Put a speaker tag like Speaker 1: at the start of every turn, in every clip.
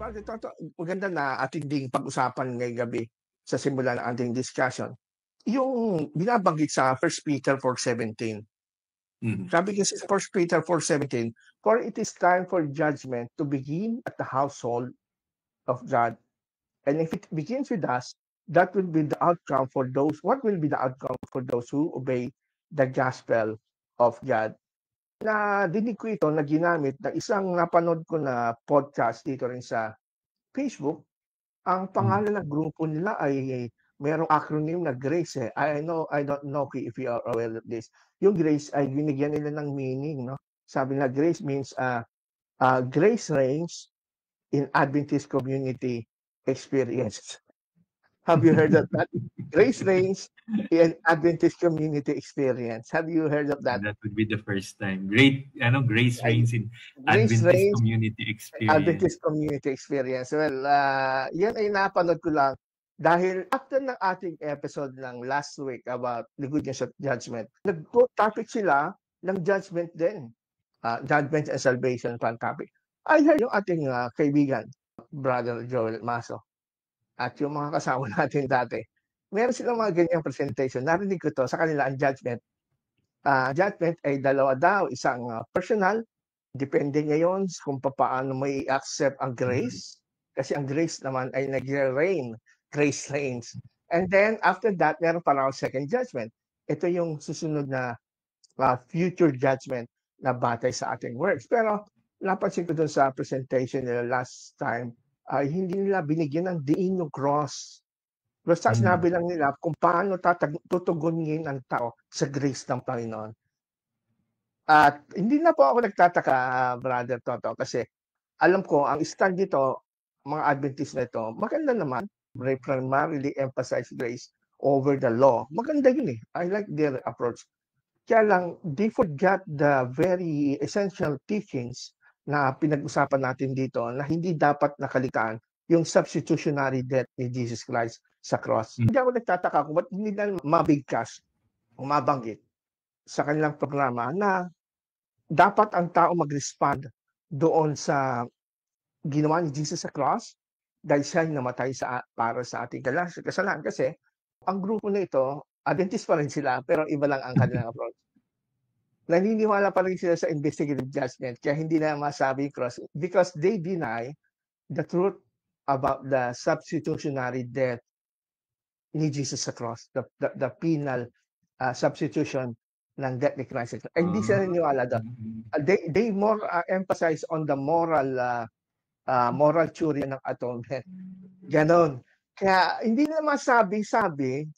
Speaker 1: Ito, maganda na ating ding pag-usapan ngayong gabi sa simula ng ating discussion. Yung binabanggit sa 1 Peter 4:17. Sabi kasi sa 1 Peter 4:17, "For it is time for judgment to begin at the household of God. And if it begins with us, that will be the outcome for those, what will be the outcome for those who obey the gospel of God?" Nadinig ko ito na ginamit ng isang napanood ko na podcast dito rin sa Facebook. Ang pangalan ng grupo nila ay merong acronym na GRACE, eh. I don't know if you are aware of this. Yung GRACE ay binigyan nila ng meaning, no? Sabi na GRACE means grace reigns in Adventist community experience. Have you heard of that? Grace reigns in Adventist community experience. Have you heard of that?
Speaker 2: That would be the first time. Grace reigns in
Speaker 1: Grace
Speaker 2: Adventist
Speaker 1: reigns
Speaker 2: community experience.
Speaker 1: Adventist community experience. Well, yan ay napanood ko lang dahil after ng ating episode ng last week about the goodness of judgment, nag-topic sila ng judgment din. Judgment and salvation fan topic. I heard yung ating kaibigan, Brother Joel Maso, at yung mga kasama natin dati. Meron silang mga ganyang presentation. Narinig ko to sa kanila ang judgment. Judgment ay dalawa daw. Isang personal, depende ngayon kung paano mo i-accept ang grace. Kasi ang grace naman ay nag-reign. Grace reigns. And then, after that, meron pa raw second judgment. Ito yung susunod na future judgment na batay sa ating works. Pero, napansin ko dun sa presentation nila last time, hindi nila binigyan ng diin yung cross. Basta sinabi lang nila kung paano tutugunin ang tao sa grace ng Panginoon. At hindi na po ako nagtataka, Brother Toto, kasi alam ko, ang stand dito, mga Adventist na ito, maganda naman. They primarily emphasize grace over the law. Maganda yun eh. I like their approach. Kaya lang, they forgot the very essential teachings na pinag-usapan natin dito na hindi dapat nakalitaan yung substitutionary death ni Jesus Christ sa cross. Hindi ako nagtataka kung ba't hindi na mabigkas o mabanggit sa kanilang programa na dapat ang tao mag-respond doon sa ginawa ni Jesus sa cross dahil siya namatay para sa ating kasalanan. Kasi ang grupo na ito, Adventist pa rin sila, pero iba lang ang kanilang approach. Naniniwala pa rin sila sa investigative judgment, kaya hindi na masabi cross because they deny the truth about the substitutionary death ni Jesus sa cross, the penal substitution ng death ni Christ. Hindi sila naniniwala doon. They more emphasize on the moral theory ng atonement. Ganon. Kaya hindi na masabi-sabi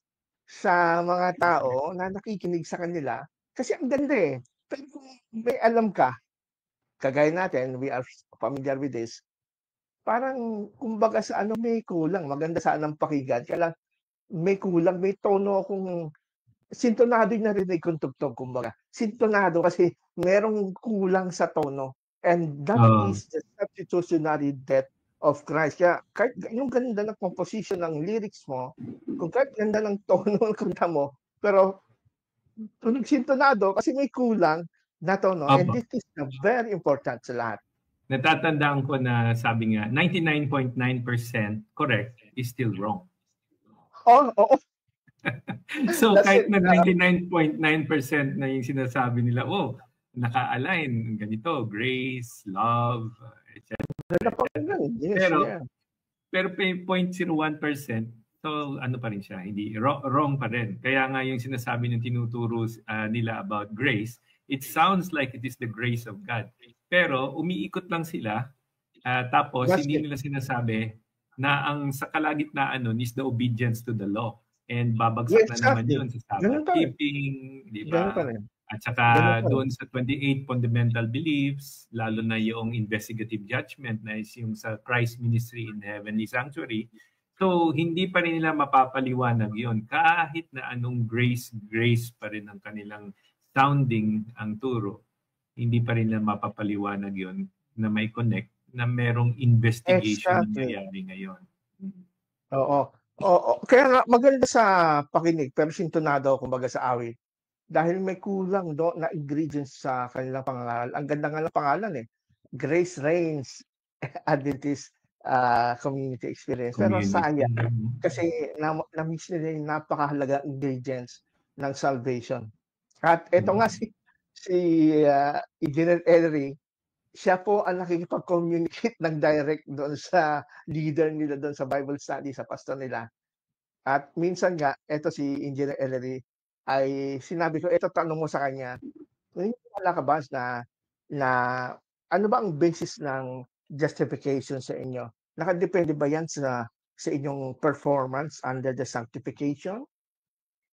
Speaker 1: sa mga tao na nakikinig sa kanila kasi ang ganda eh. Pero kung may alam ka, kagaya natin, we are familiar with this, parang kumbaga sa may kulang. Maganda sana ang pakinggan. Kaya lang may kulang, may tono akong sintonado yung narinig kong tugtog, kumbaga. Sintonado kasi merong kulang sa tono. And that is the substitutionary death of Christ. Kaya kahit yung ganda ng composition ng lyrics mo, kung kahit ganda ng tono ng kanta mo, pero tunog sintonado kasi may kulang na tono. And this is very important sa lahat.
Speaker 2: Natatandaan ko na sabi nga, 99.9% correct is still wrong.
Speaker 1: Oo.
Speaker 2: So kahit na 99.9% na yung sinasabi nila, naka-align, ganito, grace, love, etc. Pero 0.01%, so ano pa rin siya, hindi wrong pa rin. Kaya nga yung sinasabi ng tinuturo nila about grace, it sounds like it is the grace of God. Pero umiikot lang sila, tapos hindi nila sinasabi na ang sa kalagitnaan nun is the obedience to the law. And babagsak na naman yun sa Sabbath keeping, di ba? At saka doon sa 28 fundamental beliefs, lalo na yung investigative judgment na is yung sa Christ ministry in heavenly sanctuary. So, hindi pa rin nila mapapaliwanag yun. Kahit na anong grace pa rin ang kanilang sounding ang turo, hindi pa rin nila mapapaliwanag yun na may connect na merong investigation na nangyayari ngayon.
Speaker 1: Oo. Kaya nga maganda sa pakinig, pero sintonado kumbaga sa awit. Dahil may kulang na ingredients sa kanilang pangalan. Ang ganda nga ng pangalan eh. Grace reigns Adventist community experience. Pero sayang, kasi na-miss nila yung napakahalaga ingredients ng salvation. At ito nga si Engineer Ellery, siya po ang nakikipag-communicate ng direct doon sa leader nila doon sa Bible study, sa pastor nila. At minsan nga, ito si Engineer Ellery, ay sinabi ko, ito tanong mo sa kanya, naniniwala ka ba na ano ba ang basis ng justification sa inyo? Nakadepende ba yan sa inyong performance under the sanctification?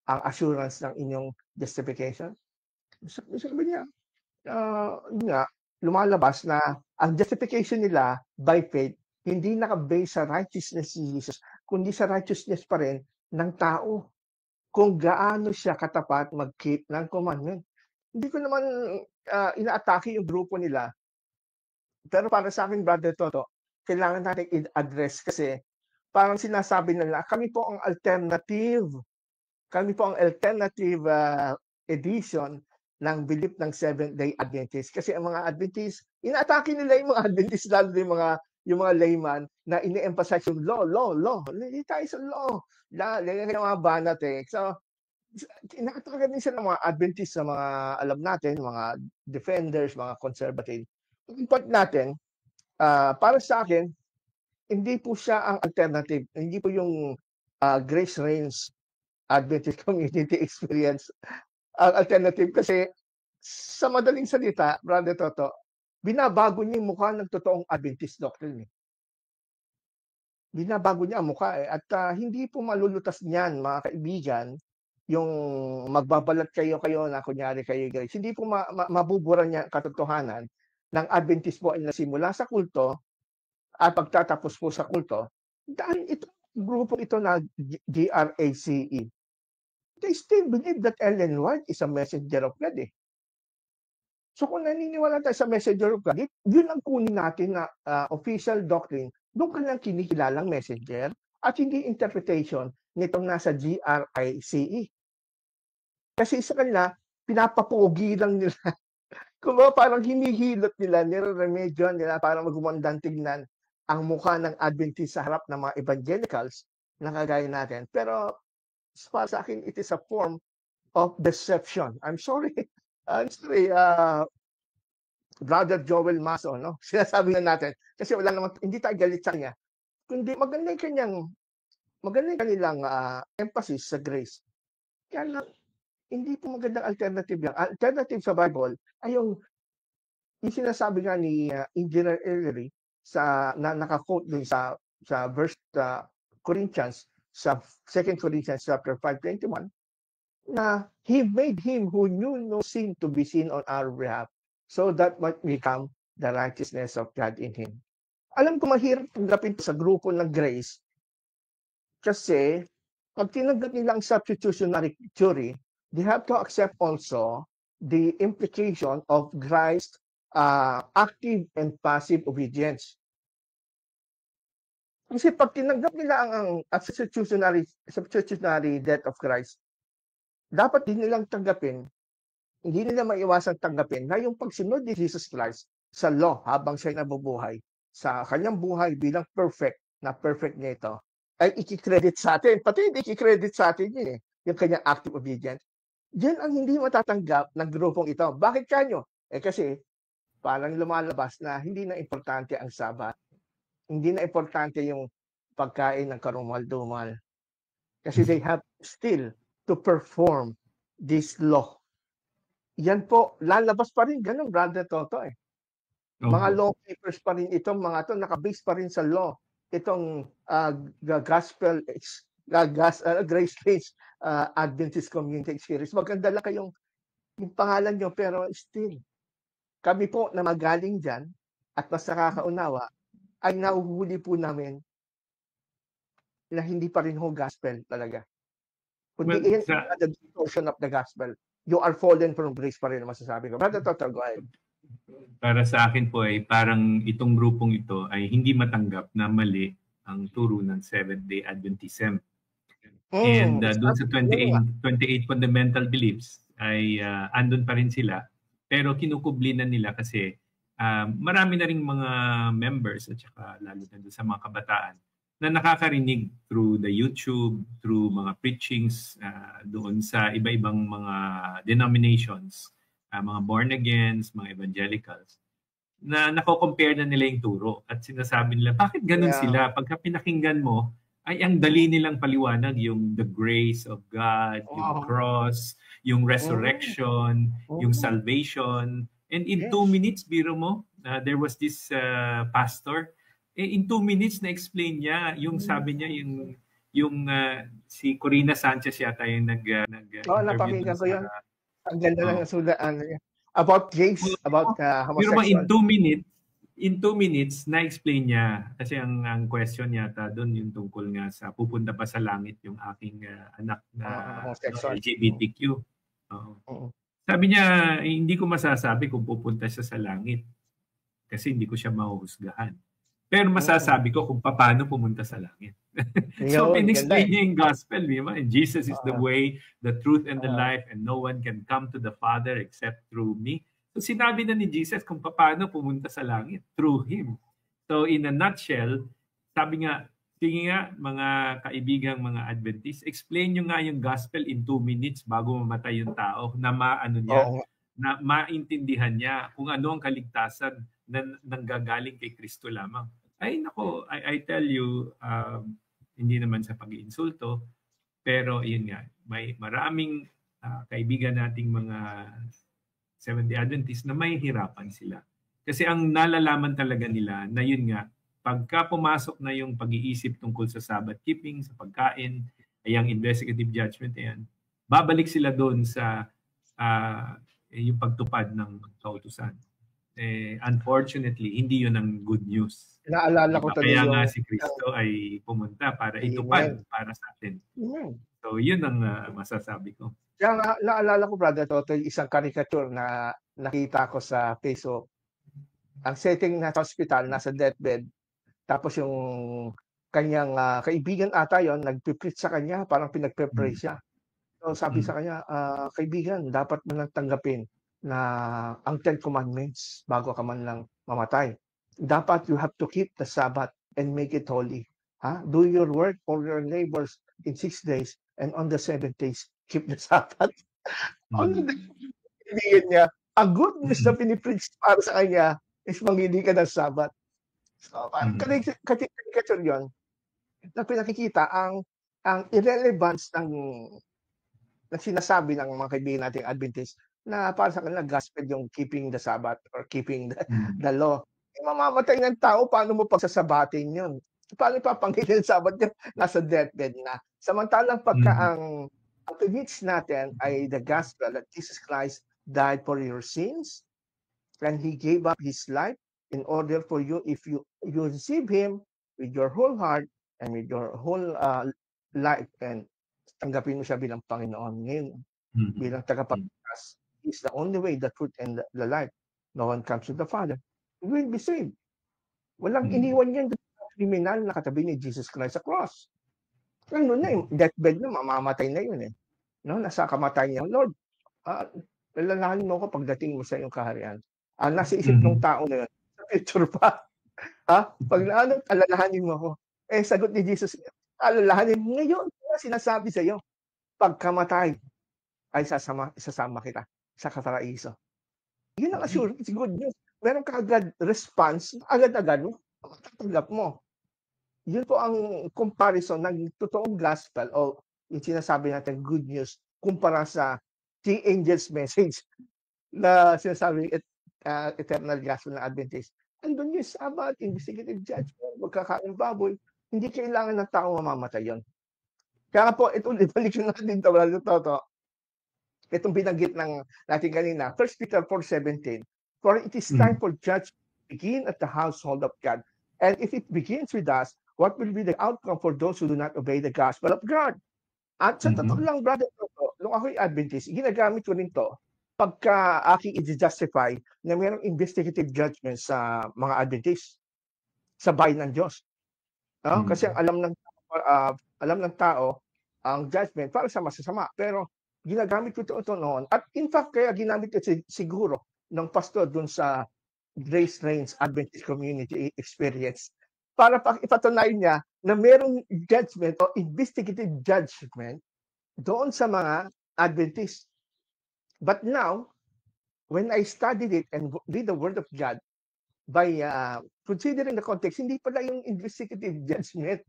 Speaker 1: Ang assurance ng inyong justification? Sabi niya, yun nga, lumalabas na ang justification nila by faith, hindi naka-base sa righteousness ni Jesus, kundi sa righteousness pa rin ng tao. Kung gaano siya katapat mag-keep ng commandment. Hindi ko naman ina-atake yung grupo nila. Pero para sa akin, Brother Toto, kailangan natin i-address kasi parang sinasabi nila, kami po ang alternative. Kami po ang alternative edition ng belief ng Seventh-day Adventist. Kasi ang mga Adventist, ina-atake nila yung mga Adventist, lalo yung mga layman na ini-emphasize yung law. Hindi tayo sa law. Yung mga banat eh. So, ina-atake din sila ng mga Adventist sa mga alam natin, mga defenders, mga conservative. Ang point natin, para sa akin, hindi po siya ang alternative. Hindi po yung Grace Reigns Adventist Community Experience ang alternative kasi sa madaling salita, Brother Toto, binabago niya yung mukha ng totoong Adventist doctrine. Binabago niya ang mukha eh. At hindi po malulutas niyan, mga kaibigan, yung magbabalat kayo na kunyari kayo guys. Hindi po mabubura niya katotohanan ng Adventist po ay nasimula sa kulto at pagtatapos po sa kulto dahil ito grupo ito na GRACE. They still believe that Ellen White is a messenger of God eh. So kung naniniwala tayo sa messenger of God, yun ang kunin natin na official doctrine, doon ka lang kinikilalang messenger at hindi interpretation nitong nasa GRICE. Kasi sa kanila, pinapapogi lang nila. Kung parang hinihilot nila, nire-remedyo nila para magumandang tignan ang mukha ng Adventist sa harap ng mga evangelicals na kagaya natin. Pero para sa akin, it is a form of deception. I'm sorry. Brother Joel Maso, no? Sinasabi na natin. Kasi wala naman, hindi tayo galit sa kanya. Kundi maganda yung kanilang emphasis sa grace. Kaya lang, hindi po magandang alternative yan. Alternative sa Bible ay yung sinasabi nga ni Engineer Ellery na naka-quote din sa verse Corinthians, sa 2 Corinthians chapter 5:21, na He made Him who knew no sin to be sin on our behalf, so that might become the righteousness of God in Him. Alam ko mahirap tanggapin sa grupo ng grace kasi pag tinanggap nila ang substitutionary theory, they have to accept also the implication of Christ's active and passive obedience. Kasi pag tinanggap nila ang substitutionary death of Christ, dapat din nilang tanggapin, hindi nila maiwasang tanggapin na yung pagsunod ni Jesus Christ sa law habang siya nabubuhay, sa kanyang buhay bilang perfect niya ito, ay i-credit sa atin. Pati hindi i-credit sa atin yun eh, yung kanyang active obedience. Yan ang hindi matatanggap ng grupong ito. Bakit kanyo? Kasi parang lumalabas na hindi na importante ang Sabat. Hindi na importante yung pagkain ng karumal-dumal. Kasi they have still to perform this law. Yan po, lalabas pa rin ganun, Brother Toto eh. Mga law papers pa rin itong mga to, nakabase pa rin sa law. Itong gospel, Grace Range Adventist Community Experience. Maganda lang kayong yung pangalan nyo, pero still, kami po na magaling dyan at mas nakakaunawa, ay nahuhuli po namin na hindi pa rin ho gospel talaga. Kundi well, the distortion of the gospel. You are fallen from grace pa rin ang masasabi ko. Brother Toto, go ahead.
Speaker 2: Para sa akin po ay parang itong grupong ito ay hindi matanggap na mali ang turo ng Seventh-day Adventism. And doon sa 28 fundamental beliefs ay andun pa rin sila. Pero kinukubli na nila kasi marami na ring mga members at saka lalo na doon sa mga kabataan na nakakarinig through the YouTube, through mga preachings doon sa iba-ibang mga denominations, mga born agains, mga evangelicals, na nako-compare na nila yung turo at sinasabi nila, bakit ganun sila? Pagka pinakinggan mo, ay ang dali nilang paliwanag yung the grace of God, yung cross, yung resurrection, yung salvation. And in 2 minutes, biro mo, there was this pastor, in 2 minutes na-explain niya yung sabi niya, yung si Corina Sanchez yata yung nag-interview
Speaker 1: napakinggan ko yun. Ang ganda lang ng sulaan niya. About gays, about homosexual.
Speaker 2: In 2 minutes, na-explain niya. Kasi ang question yata doon yung tungkol nga sa pupunta pa sa langit yung aking anak na LGBTQ. Sabi niya, hindi ko masasabi kung pupunta siya sa langit. Kasi hindi ko siya mahuhusgahan. Pero masasabi ko kung paano pumunta sa langit. So, in-explain niya yung gospel, di ba? And Jesus is the way, the truth, and the life, and no one can come to the Father except through me. So, sinabi na ni Jesus kung paano pumunta sa langit, through Him. So, in a nutshell, sabi nga, sige nga, mga kaibigang mga Adventist, explain nyo nga yung gospel in 2 minutes bago mamatay yung tao na na maintindihan niya kung ano ang kaligtasan na nanggagaling kay Kristo lamang. Ay nako, I tell you, hindi naman sa pag-iinsulto, pero yun nga, may maraming kaibigan nating mga Seventh-day Adventists na may hirapan sila. Kasi ang nalalaman talaga nila na yun nga, pagka pumasok na yung pag-iisip tungkol sa Sabbath keeping, sa pagkain, ay ang investigative judgment, ayan, babalik sila doon sa yung pagtupad ng kautusan. Unfortunately, hindi yun ang good news.
Speaker 1: Naalala ko
Speaker 2: kaya nga si Kristo ay pumunta para itupad para sa atin. So, yun ang masasabi ko.
Speaker 1: Kaya naalala ko, Brother Toto, isang caricature na nakita ko sa Facebook. Ang setting na hospital, nasa deathbed, tapos yung kanyang kaibigan ata yon nagpipreach sa kanya, parang pinagpe-pray siya. So sabi sa kanya, kaibigan, dapat mo nang tanggapin na ang 10 Commandments bago ka man lang mamatay. Dapat you have to keep the Sabbath and make it holy. Do your work for your neighbors in 6 days and on the 7th days, keep the Sabbath. Ano hindi niya? Ang good news na pinipreach para sa kanya is manghili ka ng Sabbath. So, caricature yun na pinakikita ang irrelevance ng sinasabi ng mga kaibigan nating Adventist na para sa kanila gospel yung keeping the Sabbath or keeping the law. Mamamatay ng tao, paano mo pagsasabatin yun? Paano ipapanggilin ng Sabbath yun? Nasa deathbed na. Samantalang pagka ang pinitch natin ay the gospel that Jesus Christ died for your sins and He gave up His life in order for you, if you receive Him with your whole heart and with your whole life and tanggapin mo siya bilang Panginoon ngayon, bilang tagapagligtas, He's the only way, the truth, and the life. No one comes to the Father. You will be saved. Walang iniwan yan kriminal na katabi ni Jesus Christ sa cross. Ano na yung deathbed na, mamamatay na yun eh. No? Nasa kamatay niya, Lord, lalalahanin mo ko pagdating mo sa iyong kaharian. Nasa isip ng tao na yun, sa picture pa. Pag alalahanin mo ko, sagot ni Jesus, alalahanin mo ngayon, sinasabi sa iyo, pagkamatay, ay isasama kita sa kaparaiso. Yun ang assurance, good news. Meron ka agad response, agad-agad mo, matatanggap mo. Yun po ang comparison ng totoong gospel o yung sinasabi natin good news kumpara sa the angel's message na sinasabi eternal gospel ng Adventist. Andun yung Sabbath, investigative judgment, magkakain baboy, hindi kailangan ng tao mamamatay yun. Kaya po, itong ibalik nyo natin ito, itong binanggit ng natin kanina, 1 Peter 4:17, for it is time for judgment to begin at the household of God. And if it begins with us, what will be the outcome for those who do not obey the gospel of God? At sa totoo lang, Brother Toto, nung ako'y Adventist, ginagamit ko rin to pagka aking i-justify na mayroong investigative judgment sa mga Adventist sa bayan ng Diyos. Kasi alam ng tao ang judgment para sa masasama. Pero ginagamit ko ito noon. At in fact, kaya ginamit ko siguro ng pastor dun sa Grace Reigns Adventist Community Experience para ipatunayan niya na merong judgment o investigative judgment doon sa mga Adventist. But now, when I studied it and read the Word of God, by considering the context, hindi pala yung investigative judgment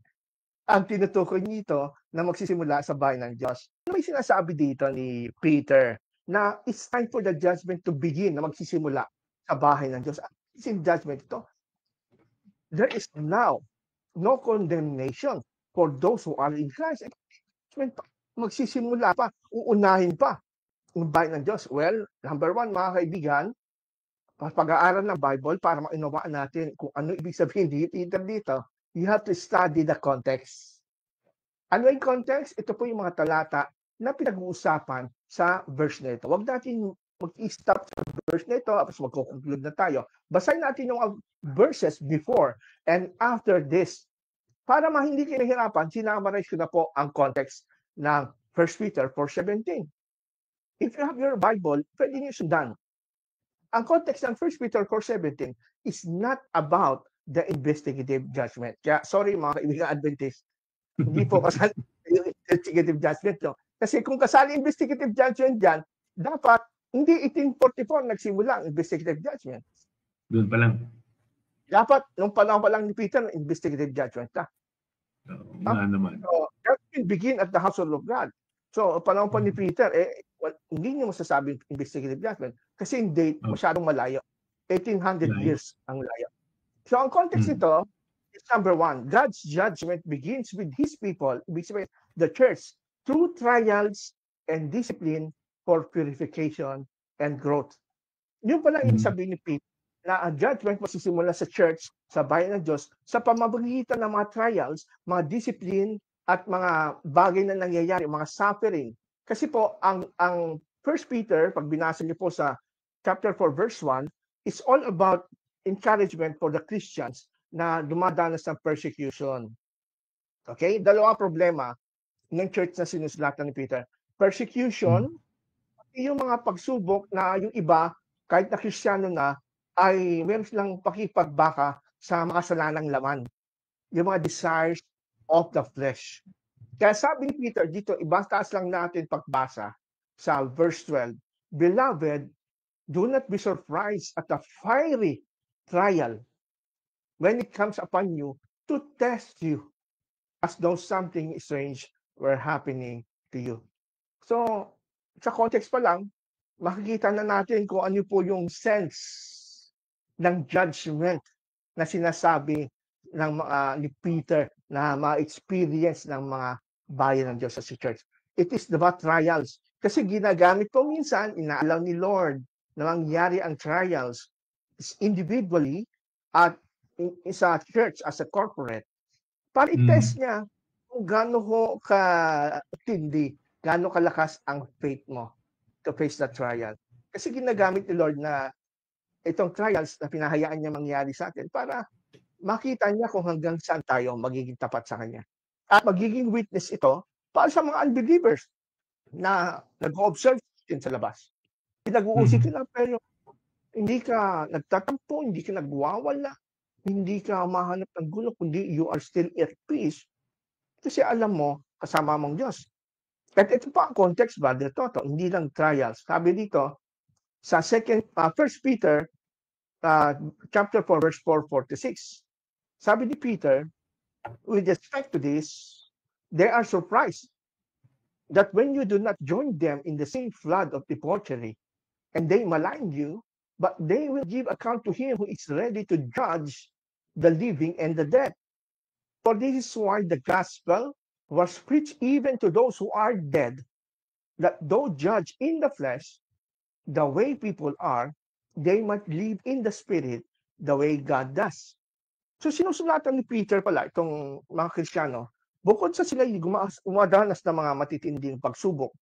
Speaker 1: ang tinutukoy nito na magsisimula sa bayan ng Diyos. May sinasabi dito ni Peter na it's time for the judgment to begin, na magsisimula sa bahay ng Diyos. It's in judgment ito. There is now no condemnation for those who are in Christ. Magsisimula pa, uunahin pa ang bayan ng Diyos. Well, number one, mga kaibigan, pag-aaral ng Bible para mainawaan natin kung ano ibig sabihin dito, you have to study the context. Ano yung context? Ito po yung mga talata na pinag-uusapan sa verse na ito. Huwag natin mag-stop sa verse na ito, tapos magkukonclude na tayo. Basahin natin yung verses before and after this. Para hindi kayo nahirapan, sinamarize ko na po ang context ng 1 Peter 4:17. If you have your Bible, pwede niyo sundan. Ang context ng 1 Peter 4:17 is not about the investigative judgment. Kaya, sorry mga kaibigan Adventist, hindi po kasali yung investigative judgment. No? Kasi kung kasali investigative judgment dyan, dapat hindi 1844 nagsimula ang investigative judgment.
Speaker 2: Doon pa lang.
Speaker 1: Dapat, nung panahon pa lang ni Peter, investigative judgment na.
Speaker 2: Naman.
Speaker 1: So, that will begin at the household of God. So, panahon pa ni Peter, hindi niya masasabing investigative judgment kasi yung date masyadong malayo. 1800 years ang layo. So, ang context nito is number one, God's judgment begins with His people, the church, through trials and discipline for purification and growth. Yun pala yung sabihin ni Peter, na ang judgment masisimula sa church, sa bayan ng Diyos, sa pamamagitan ng mga trials, mga discipline, at mga bagay na nangyayari, mga suffering. Kasi po, ang 1 Peter, pag binasa niyo po sa chapter 4, verse 1, is all about encouragement for the Christians na dumadanas ng persecution. Okay? Dalawang problema ng church na sinusulatan ni Peter. Persecution, yung mga pagsubok na yung iba, kahit na Kristiyano na, ay meron silang pakipagbaka sa makasalanang laman. Yung mga desires of the flesh. Kaya sabi ni Peter dito, ibataas lang natin pagbasa sa verse 12, Beloved, do not be surprised at the fiery trial when it comes upon you to test you as though something strange were happening to you. So, sa context pa lang, makikita na natin kung ano po yung sense ng judgment na sinasabi ng ni Peter na ma-experience ng mga bayan ng Diyos sa church. It is about trials. Kasi ginagamit po minsan, inaalaw ni Lord na mangyari ang trials individually at sa church as a corporate para i-test niya kung gaano ho katindi, gaano kalakas ang faith mo to face the trial. Kasi ginagamit ni Lord na itong trials na pinahayaan niya mangyari sa atin para makita niya kung hanggang saan tayo magiging tapat sa Kanya. At magiging witness ito para sa mga unbelievers na nag-observe din sa labas. Pinag-uusik ka pero hindi ka nagtatampo, hindi ka nagwawala, hindi ka mahanap ng gulo, kundi you are still at peace. Kasi alam mo, kasama mong Diyos. At ito pa ang context, Brother Toto, hindi lang trials. Sabi dito, sa 1 Peter chapter 4, verse 4-6, sabi ni Peter, with respect to this, they are surprised that when you do not join them in the same flood of debauchery, and they malign you, but they will give account to Him who is ready to judge the living and the dead. For this is why the gospel was preached even to those who are dead, that though judged in the flesh, the way people are, they might live in the spirit the way God does. So sinusulatan ni Peter pala itong mga Kristiyano, bukod sa sila umadanas ng mga matitinding pagsubok,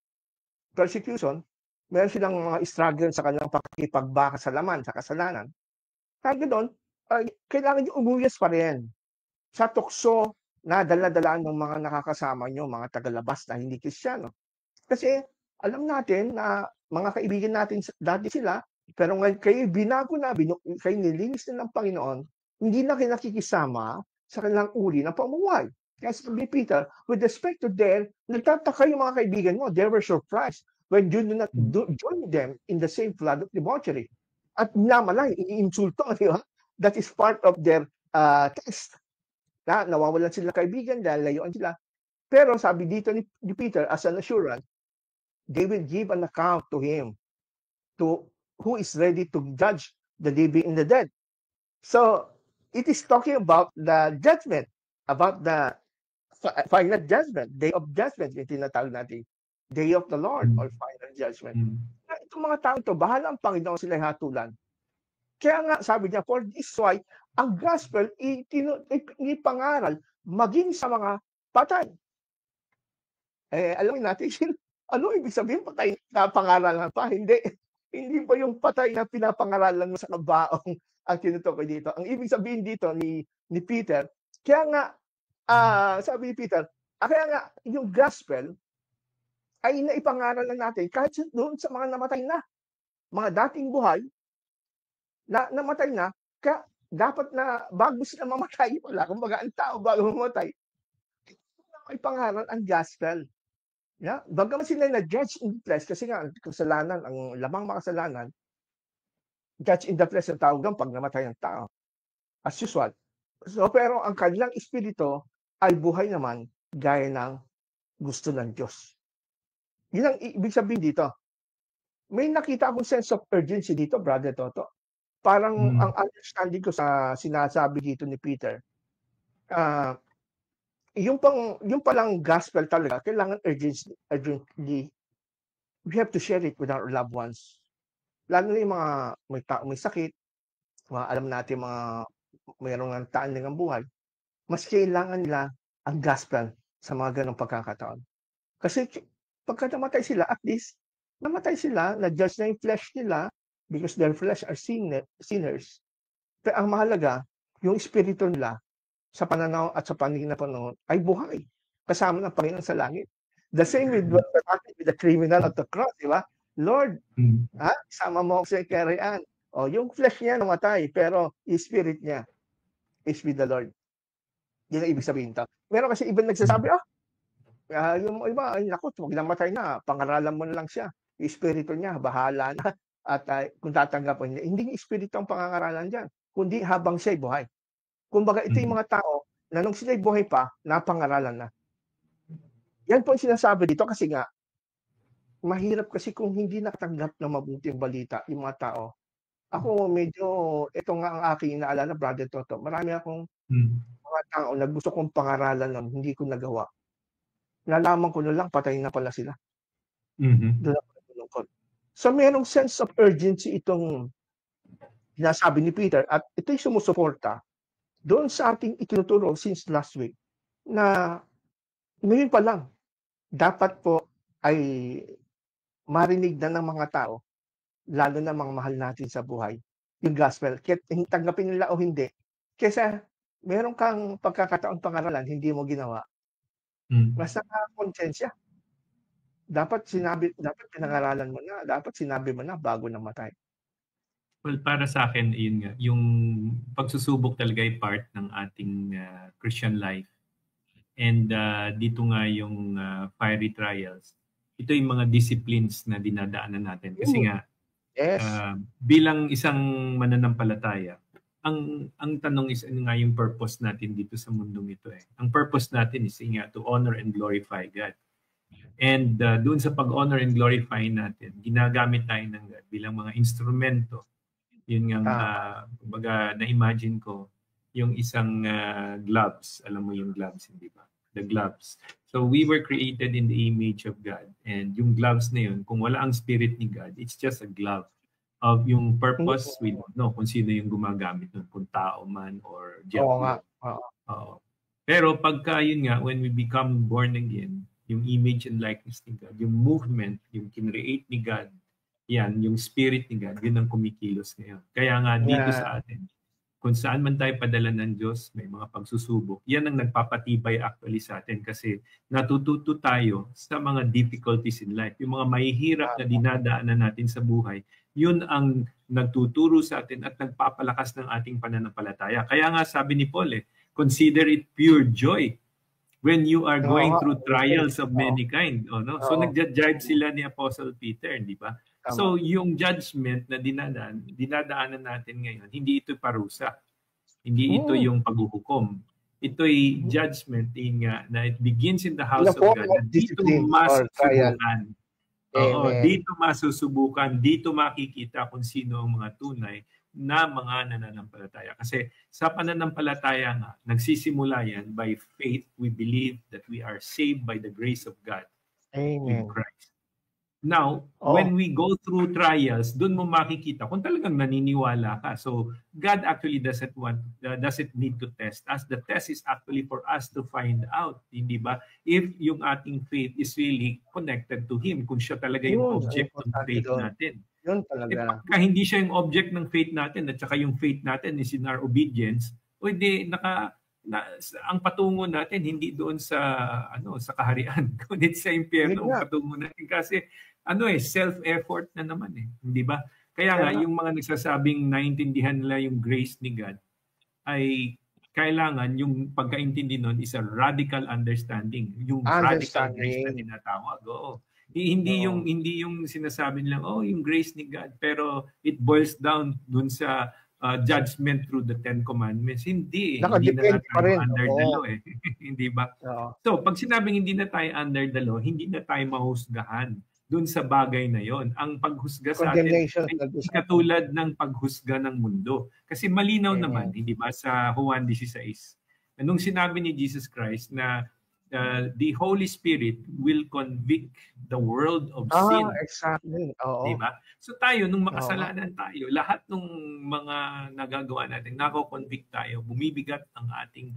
Speaker 1: persecution, meron silang mga struggle sa kanilang pakipagbaka sa laman, sa kasalanan. Kaya doon, kailangan nyo umuyas pa rin sa tukso na dala-dalaan ng mga nakakasama nyo, mga tagalabas na hindi Kristiyano. Kasi alam natin na mga kaibigan natin dati sila, Pero ngayon kayo binago na, kayo nilinis na ng Panginoon, hindi na kayo nakikisama sa kanilang uri ng pamumuhay. Kaya sabi ni Peter, with respect to them, nagtataka yung mga kaibigan mo, they were surprised when you do not join them in the same flood of debauchery. At namalay, iniinsulto, di ba? That is part of their test. Nawawalan sila kaibigan dahil layuan sila. Pero sabi dito ni Peter, as an assurance, they will give an account to him, to who is ready to judge the living and the dead. So, it is talking about the judgment, about the final judgment, day of judgment, yung tinatawag natin, day of the Lord or final judgment. Itong mga tao ito, bahala ang Panginoon sila hatulan. Kaya nga, sabi niya, for this why, ang gospel ipangaral maging sa mga patay. Alam natin, ano ibig sabihin patay na pangaralan pa? Hindi ba yung patay na pinapangaralan mo sa kabaong ang tinutukoy dito? Ang ibig sabihin dito ni Peter, kaya nga, sabi ni Peter, kaya nga yung gospel ay naipangaral na natin kahit doon sa mga namatay na, mga dating buhay, na namatay na, kaya dapat na bago sila mamatay, wala kumbaga ang tao bago mamatay, ay pangaral ang gospel. Yeah? Bagaman sila na-judge in the flesh, kasi nga kasalanan, ang lamang makasalanan, judge in the flesh ang tawag pag namatay ang tao. As usual. So, pero ang kanilang espiritu ay buhay naman gaya ng gusto ng Diyos. Yun ang ibig sabihin dito. May nakita akong sense of urgency dito, Brother Toto. Parang ang understanding ko sa sinasabi dito ni Peter, yung palang gospel talaga, kailangan urgently, we have to share it with our loved ones. Lalo na yung mga may sakit, mga alam natin mga mayroong ng taaning ang buhay, mas kailangan nila ang gospel sa mga ganong pagkakataon. Kasi pagka namatay sila, at least, namatay sila, na-judge na yung flesh nila, because their flesh are sinners. Pero ang mahalaga, yung espiritu nila, sa pananaw at sa paningin na panahon, ay buhay. Kasama ng Panginoon sa langit. The same with what happened with the criminal at the cross, di ba? Lord, sama mo ako sa kariyan. O, yung flesh niya namatay, pero yung spirit niya is with the Lord. Yun ang ibig sabihin ito. Meron kasi ibang nagsasabi, yung iba, ay naku, huwag namatay na, pangaralan mo na lang siya. Yung espiritu niya, bahala na. At kung tatanggap mo, hindi yung espiritu ang pangangaralan dyan, kundi habang siya'y buhay. Kumbaga, ito yung mga tao na nung sila'y buhay pa, napangaralan na. Yan po yung sinasabi dito kasi nga, mahirap kasi kung hindi nakatanggap ng mabuting balita yung mga tao. Ako medyo, ito nga ang aking inaalala, Brother Toto. Marami akong mga tao na gusto kong pangaralan nun, hindi ko nagawa. Nalaman ko na lang, patay na pala sila. Doon ako nalulungkot. So, mayroong sense of urgency itong sinasabi ni Peter at ito'y sumusuporta doon sa ating itinuturo since last week na ngayon pa lang dapat po ay marinig na ng mga tao, lalo na mga mahal natin sa buhay, yung gospel. Kahit tanggapin nila o hindi. Kesa meron kang pagkakataon pangaralan, hindi mo ginawa. Basta konsensya. Dapat pinangaralan mo na, dapat sinabi mo na bago namatay.
Speaker 2: Well, para sa akin, yun nga, yung pagsusubok talaga ay part ng ating Christian life. And dito nga yung fiery trials. Ito yung mga disciplines na dinadaanan natin. Kasi nga, bilang isang mananampalataya, ang tanong is ano nga yung purpose natin dito sa mundong ito eh. Ang purpose natin is nga to honor and glorify God. And doon sa pag-honor and glorify natin, ginagamit tayo ng God bilang mga instrumento. Yun nga, kumbaga na-imagine ko, yung isang gloves. Alam mo yung gloves, hindi ba? The gloves. So we were created in the image of God. And yung gloves na yun, kung wala ang spirit ni God, it's just a glove. Of yung purpose, we don't know kung sino yung gumagamit nun, kung tao man or diablo. Pero pagka yun nga, when we become born again, yung image and likeness ni God, yung movement, yung kinreate ni God, yan, yung spirit ni God, yun ang kumikilos ngayon. Kaya nga dito sa atin, kung saan man tayo padala ng Diyos, may mga pagsusubok. Yan ang nagpapatibay actually sa atin kasi natututo tayo sa mga difficulties in life. Yung mga mahihirap na dinadaanan natin sa buhay, Yun ang nagtuturo sa atin at nagpapalakas ng ating pananampalataya. Kaya nga sabi ni Paul, consider it pure joy when you are going through trials of many kind. No? So nagja-jibe sila ni Apostle Peter, di ba? So yung judgment na dinadaanan natin ngayon, hindi ito parusa. Hindi ito yung paghuhukom. Ito'y judgment na it begins in the house of God. Dito masusubukan. Dito masusubukan, dito makikita kung sino ang mga tunay na mga nananampalataya. Kasi sa pananampalataya nga, nagsisimula yan by faith. We believe that we are saved by the grace of God in Christ. Now, when we go through trials, doon mo makikita kung talagang naniniwala ka. So, God actually doesn't need to test us. The test is actually for us to find out, hindi ba? If yung ating faith is really connected to Him, kung siya talaga yung object ng faith natin.
Speaker 1: Yun talaga.
Speaker 2: Pagka hindi siya yung object ng faith natin at saka yung faith natin is in our obedience, o hindi, ang patungo natin hindi doon sa sa kaharian, kundi sa impyerno ang patungo natin kasi self-effort na naman hindi ba? Kaya nga yung mga nagsasabing naintindihan nila yung grace ni God ay kailangan yung pagkaintindi nun is a radical understanding, yung radical grace na tinatawag. Hindi yung sinasabi nilang yung grace ni God, pero it boils down dun sa judgment through the Ten Commandments. Hindi na tayo under the law hindi ba? So, pag sinabing hindi na tayo under the law, hindi na tayo mahusgahan dun sa bagay na yon. Ang paghusga sa atin ay katulad ng paghusga ng mundo. Kasi malinaw naman, hindi ba, sa Juan 16, nung sinabi ni Jesus Christ na the Holy Spirit will convict the world of sin.
Speaker 1: Exactly.
Speaker 2: Diba? So tayo, nung makasalanan tayo, lahat ng mga nagagawa natin, nako-convict tayo, bumibigat ang ating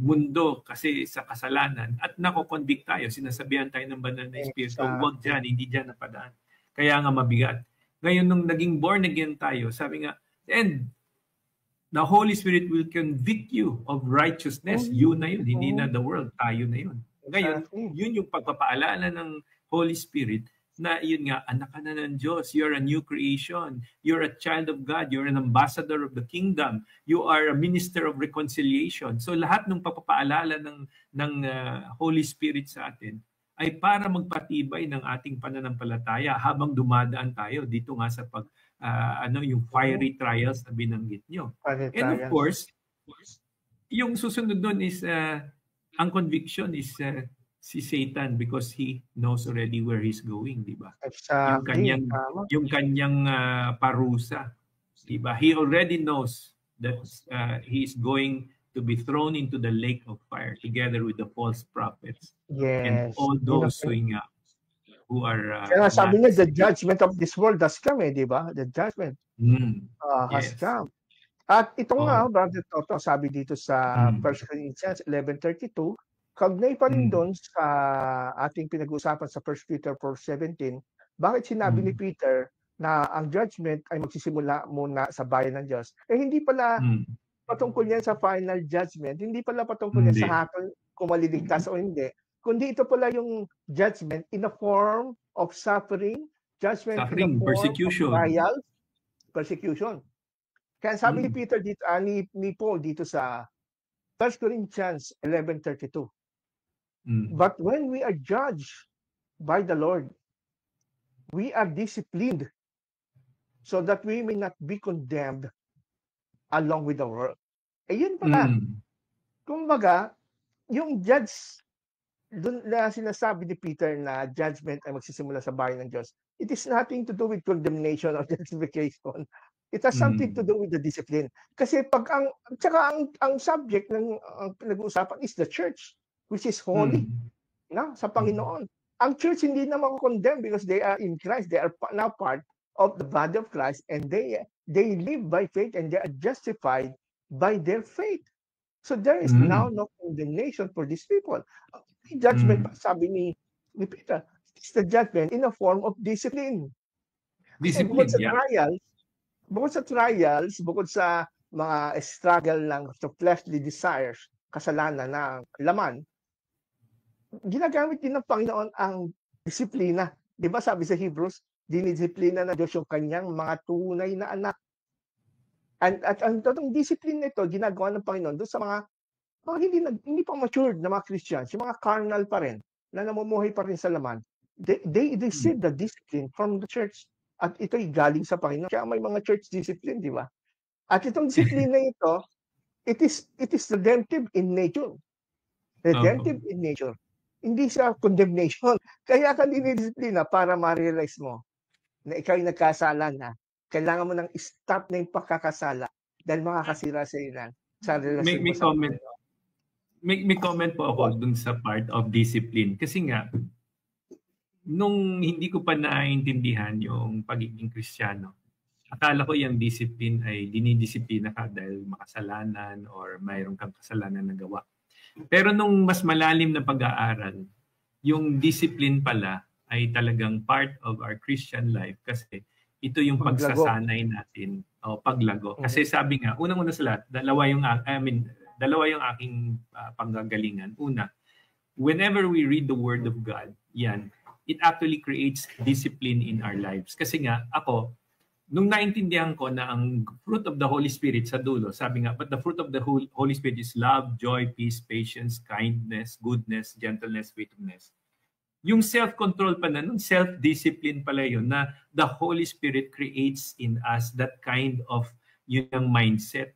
Speaker 2: mundo kasi sa kasalanan at nako-convict tayo. Sinasabihan tayo ng banal na Espiritu, huwag dyan, hindi dyan napadaan. Kaya nga mabigat. Ngayon, nung naging born again tayo, sabi nga, and the Holy Spirit will convict you of righteousness. Yun na yun. Hindi na the world. Tayo na yun. Ngayon, yun yung pagpapaalala ng Holy Spirit na yun nga, anak ka na ng Diyos. You're a new creation. You're a child of God. You're an ambassador of the kingdom. You are a minister of reconciliation. So lahat ng pagpapaalala ng Holy Spirit sa atin ay para magpatibay ng ating pananampalataya habang dumadaan tayo dito nga sa yung fiery trials na binanggit nyo. And of course, yung susunod doon is ang conviction is si Satan because he knows already where he's going, di ba? Yung kanyang parusa, di ba? He already knows that he is going to be thrown into the lake of fire together with the false prophets and all those who are
Speaker 1: kaya sabi niya, the judgment of this world has come, di ba? The judgment has come. At ito nga, Brother Toto, sabi dito sa 1 Corinthians 11:32, kaugnay pa rin doon sa ating pinag-uusapan sa 1 Peter 4:17, bakit sinabi ni Peter na ang judgment ay magsisimula muna sa bayan ng Diyos? Hindi pala patungkol yan sa final judgment, hindi pala patungkol yan sa hatol kung maliligtas o hindi, kundi ito pala yung judgment in a form of suffering, judgment in a form
Speaker 2: persecution.
Speaker 1: Of trials, persecution. Kaya sabi ni Peter dito, ni Paul dito sa 1 Corinthians 11:32, but when we are judged by the Lord, we are disciplined so that we may not be condemned along with the world. Yun pala. Kumbaga, yung judge, doon na sinasabi ni Peter na judgment ay magsisimula sa bayan ng Diyos, it is nothing to do with condemnation or justification. It has something to do with the discipline. Kasi pag ang subject ng pinag-uusapan is the church, which is holy, sa Panginoon. Ang church hindi na mako-condemn because they are in Christ. They are now part of the body of Christ and they live by faith and they are justified by their faith. So there is now no condemnation for these people. Judgment, sabi ni Peter, it's the judgment in a form of discipline.
Speaker 2: Discipline,
Speaker 1: Bukod sa trials, bukod sa mga struggle ng fleshly desires, kasalanan na laman, ginagamit din ng Panginoon ang disiplina. Di ba sabi sa Hebrews, Dinidisiplina ng Diyos yung kanyang mga tunay na anak. At ang totoong discipline nito ginagawa ng Panginoon doon sa mga hindi pa matured na mga Christians, yung mga carnal pa rin, na namumuhay pa rin sa laman. They receive the discipline from the church. At ito'y galing sa Panginoon. Kaya may mga church discipline, di ba? At itong discipline na ito, it is redemptive in nature. Redemptive in nature. Hindi siya condemnation. Kaya ka dinidisiplina para ma-realize mo na ikaw ay nagkasala na. Kailangan mo nang stop na yung pagkakasala dahil makakasira sa iyo sa relasyon mo sa Panginoon.
Speaker 2: May comment po ako dun sa part of discipline. Kasi nga, nung hindi ko pa naiintindihan yung pagiging Kristiyano, akala ko yung discipline ay dinidisiplina ka dahil makasalanan or mayroon kang kasalanan na gawa. Pero nung mas malalim na pag-aaral, yung discipline pala ay talagang part of our Christian life kasi ito yung pagsasanay natin o paglago. Kasi sabi nga, unang-una sa lahat, dalawa yung aking panggagalingan. Una, whenever we read the Word of God, it actually creates discipline in our lives. Kasi nga, ako, nung naintindihan ko na ang fruit of the Holy Spirit sa dulo, sabi nga, but the fruit of the Holy Spirit is love, joy, peace, patience, kindness, goodness, gentleness, faithfulness. Yung self-control pa na, self-discipline pala yun, na the Holy Spirit creates in us that kind of yung mindset.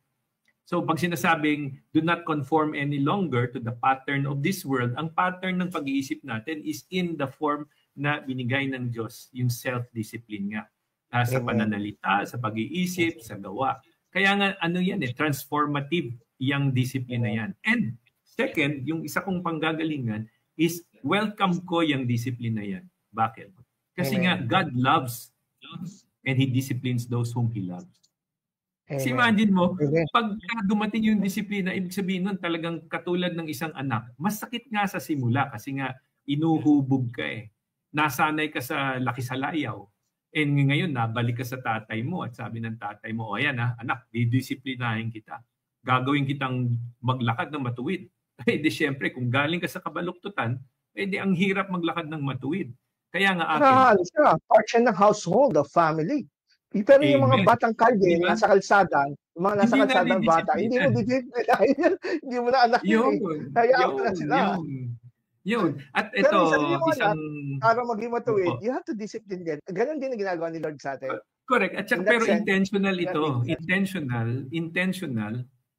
Speaker 2: So pag sinasabing, do not conform any longer to the pattern of this world, ang pattern ng pag-iisip natin is in the form na binigay ng Diyos, yung self-discipline nga. Sa pananalita, sa pag-iisip, sa gawa. Kaya nga, transformative yung discipline na yan. And second, yung isa kong panggagalingan is welcome ko yung discipline na yan. Bakit? Kasi nga, God loves and He disciplines those whom He loves. Kasi imagine mo, pag dumating yung disiplina, ibig sabihin nun talagang katulad ng isang anak, mas sakit nga sa simula kasi nga inuhubog ka Nasanay ka sa laki sa layaw. And ngayon, nabalik ka sa tatay mo at sabi ng tatay mo, ayan anak, didisiplinahin kita. Gagawin kitang maglakad ng matuwid. Di syempre, kung galing ka sa kabaluktutan, di ang hirap maglakad ng matuwid. Kaya nga akin.
Speaker 1: Part siya ng household, of family. Pero yung mga batang kalye, nasa kalsada, yung mga nasa kalsadang bata, hindi mo didisiplinahin yan. Hindi mo na anak yun. Hayaan mo na sila.
Speaker 2: Yun. At ito,
Speaker 1: isang... Para maging matuwid, you have to discipline them. Ganon din ang ginagawa ni Lord sa atin.
Speaker 2: Correct. At saka, pero intentional ito. Intentional,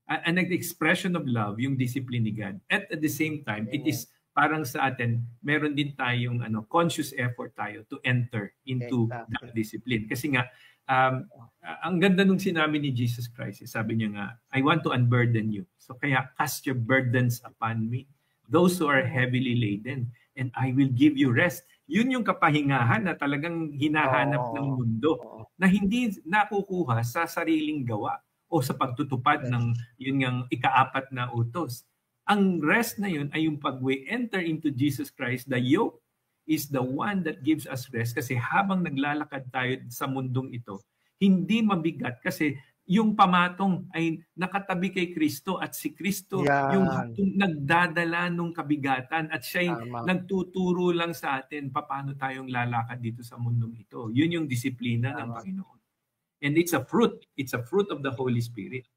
Speaker 2: an expression of love, yung discipline ni God. At the same time, it is parang sa atin, meron din tayong conscious effort tayo to enter into that discipline. Kasi nga, ang ganda nung sinabi ni Jesus Christ, sabi niya nga, I want to unburden you. So kaya cast your burdens upon me, those who are heavily laden, and I will give you rest. Yun yung kapahingahan na talagang hinahanap ng mundo na hindi nakukuha sa sariling gawa o sa pagtutupad ng yun yung ika-4 na utos. Ang rest na yun ay yung pag we enter into Jesus Christ, the yoke is the one that gives us rest kasi habang naglalakad tayo sa mundong ito, hindi mabigat kasi yung pamatong ay nakatabi kay Kristo at si Kristo yung nagdadala ng kabigatan at siya yung nagtuturo lang sa atin paano tayong lalakad dito sa mundong ito. Yun yung disiplina ng Panginoon. And it's a fruit. It's a fruit of the Holy Spirit.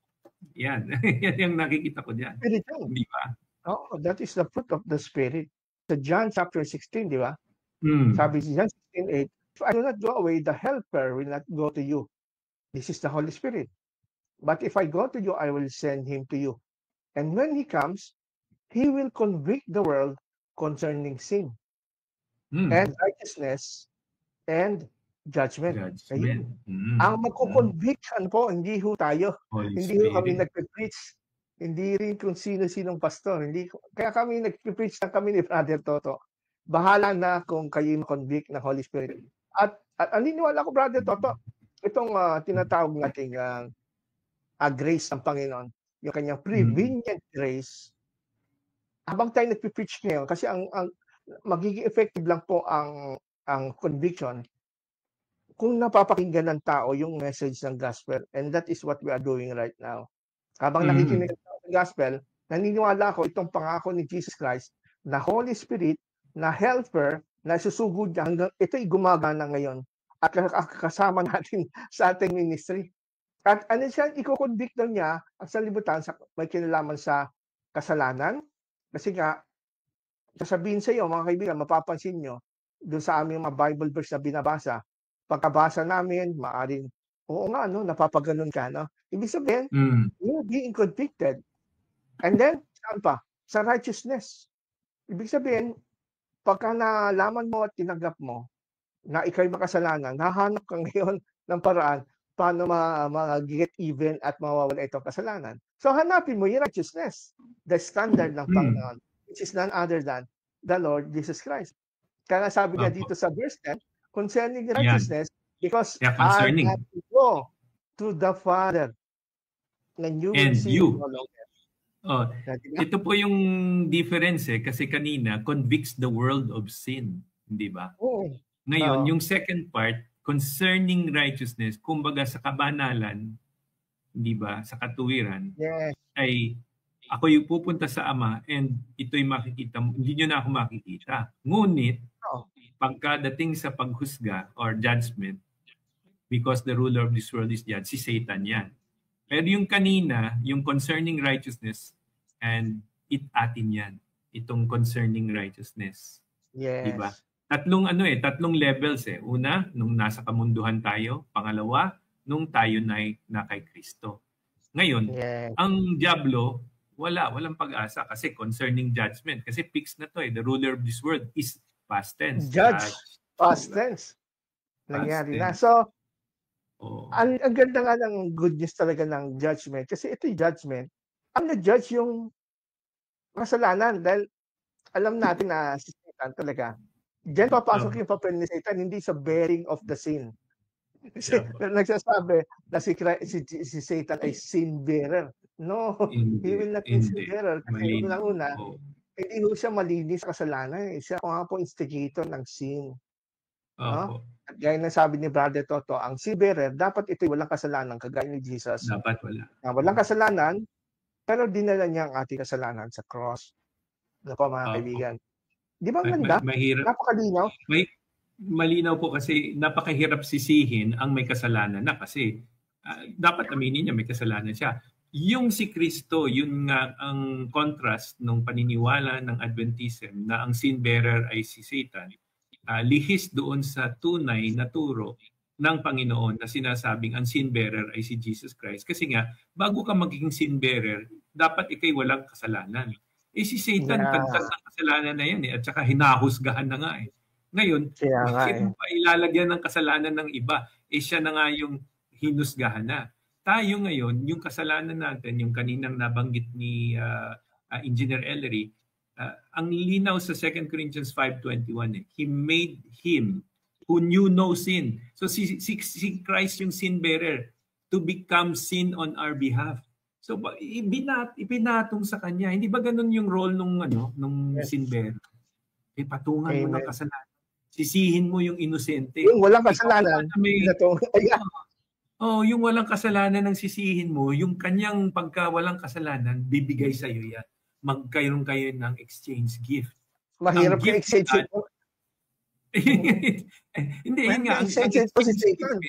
Speaker 2: Yan. Yan yung nakikita ko diyan. Di ba?
Speaker 1: Oh, that is the fruit of the Spirit. Sa John chapter 16, di ba? Sabi si John 16:8, if I do not go away, the helper will not go to you. This is the Holy Spirit. But if I go to you, I will send him to you. And when he comes, he will convict the world concerning sin and righteousness and judgment. Ang magkukonviction po, hindi ho tayo. Hindi ho kami nagpe-preach. Hindi rin kung sino-sinong pastor. Kaya kami nagpe-preach na kami ni Brother Toto. Bahala na kung kayo ma-convict ng Holy Spirit. At aniniwala ko, Brother Toto, itong tinatawag nating grace ng Panginoon, yung kanyang prevenient grace, habang tayo nagpe-preach ngayon, kasi ang magiging effective lang po ang conviction kung napapakinggan ng tao yung message ng gospel. And that is what we are doing right now. Habang nakikinig ng gospel, naniniwala ko itong pangako ni Jesus Christ na Holy Spirit, na helper, na susugod niya hanggang ito'y gumagana ngayon at kasama natin sa ating ministry. At ano siya, iko-convict daw niya ang sanlibutan sa may kinalaman sa kasalanan. Kasi nga, sasabihin sa iyo, mga kaibigan, mapapansin nyo, doon sa aming mga Bible verse na binabasa, pagkabasa namin, maaring, oo nga, no, napapaganon ka, no? Ibig sabihin, you're being convicted. And then, saan pa? Sa righteousness. Ibig sabihin, pagka nalaman mo at tinanggap mo na ikaw'y makasalanan, hahanap ka ngayon ng paraan paano mag-get even at mawawala itong kasalanan. So hanapin mo yung righteousness, the standard ng Panginoon, which is none other than the Lord Jesus Christ. Kaya sabi nga dito sa verse 10, concerning righteousness, because I have to go to the Father, and you will see no longer.
Speaker 2: Ito po yung difference kasi kanina, convicts the world of sin, di ba? Ngayon, yung second part, concerning righteousness, kumbaga sa kabanalan, di ba, sa katuwiran, ay ako yung pupunta sa Ama and ito'y makikita, hindi nyo na ako makikita. Ngunit, pagkadating sa paghusga or judgment, because the ruler of this world is judged, si Satan yan. Pero yung kanina, yung concerning righteousness, and atin yan, itong concerning righteousness.
Speaker 1: Yes.
Speaker 2: Di ba? Tatlong levels . Una, nung nasa kamunduhan tayo. Pangalawa, nung tayo na kay Kristo. Ngayon, ang diablo, walang pag-asa kasi concerning judgment. Kasi fixed na to . The ruler of this world is past tense.
Speaker 1: Judge. Past tense. Nangyari na. So, ang ganda nga ng good news talaga ng judgment. Kasi ito yung judgment. Ang na-judge yung kasalanan. Dahil alam natin na si Satan talaga. Diyan papasok yung papel ni Satan, hindi sa bearing of the sin. Kasi nagsasabi na si Satan ay sin bearer. No, he will not be sin bearer. Kasi una, hindi ho siya malinis sa kasalanan. Siya nga po instigator ng sin. No? At gaya na sabi ni Brother Toto, ang sin bearer, dapat ito'y walang kasalanan, kagaya ni Jesus.
Speaker 2: Dapat wala.
Speaker 1: Walang kasalanan, pero dinala niya ang ating kasalanan sa cross. Ano po mga kaibigan? Di ba ganda? Napakalinaw.
Speaker 2: Malinaw po kasi napakahirap sisihin ang may kasalanan na kasi dapat aminin niya may kasalanan siya. Yung si Kristo, yun nga ang contrast ng paniniwala ng Adventism na ang sin bearer ay si Satan. Lihis doon sa tunay na turo ng Panginoon na sinasabing ang sin bearer ay si Jesus Christ. Kasi nga, bago ka magiging sin bearer, dapat ikay walang kasalanan. Si Satan, kagtas ng kasalanan na yan at saka hinahusgahan na nga Ngayon, sino pa ilalagyan ng kasalanan ng iba? Siya na nga yung hinusgahan na. Tayo ngayon, yung kasalanan natin, yung kaninang nabanggit ni Engineer Ellery, ang linaw sa 2 Corinthians 5:21, He made Him who knew no sin. So si Christ yung sin bearer to become sin on our behalf. So ipinatong sa kanya. Hindi ba ganun yung role nung sin bearer? Patungan mo ng kasalanan. Sisihin mo yung inosente.
Speaker 1: Yung walang kasalanan.
Speaker 2: Yung walang kasalanan ng sisihin mo, yung kanyang pagka walang kasalanan, bibigay sa iyo yan. Magkaroon kayo ng exchange gift.
Speaker 1: Mahirap yung exchange gift.
Speaker 2: Hindi, yun nga.
Speaker 1: Exchange po si Satan.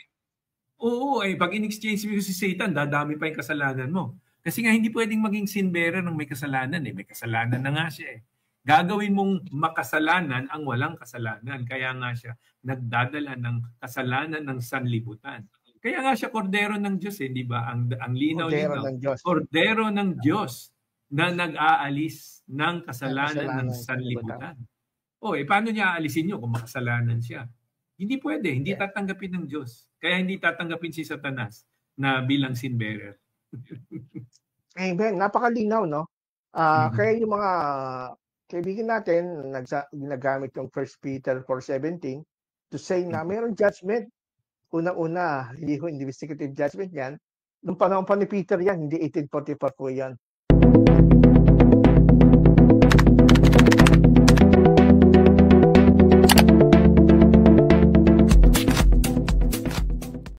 Speaker 2: Oo, pag in-exchange mo si Satan, dadami pa yung kasalanan mo. Kasi nga hindi pwedeng maging sin bearer ng may kasalanan. May kasalanan na nga siya Gagawin mong makasalanan ang walang kasalanan. Kaya nga siya nagdadala ng kasalanan ng sanlibutan. Kaya nga siya kordero ng Diyos di ba? Ang linaw nito. Kordero ng Diyos na nag-aalis ng kasalanan ng sanlibutan. Paano niya aalisin nyo kung makasalanan siya? Hindi pwede. Hindi tatanggapin ng Diyos. Kaya hindi tatanggapin si Satanas na bilang sin bearer.
Speaker 1: Amen. Napakalinaw, no? Kaya yung mga kaibigan natin, ginagamit yung 1 Peter 4:17 to say na mayroong judgment. Una-una, hindi investigative judgment yan. Nung panahon pa ni Peter yan, hindi 1844 po yan.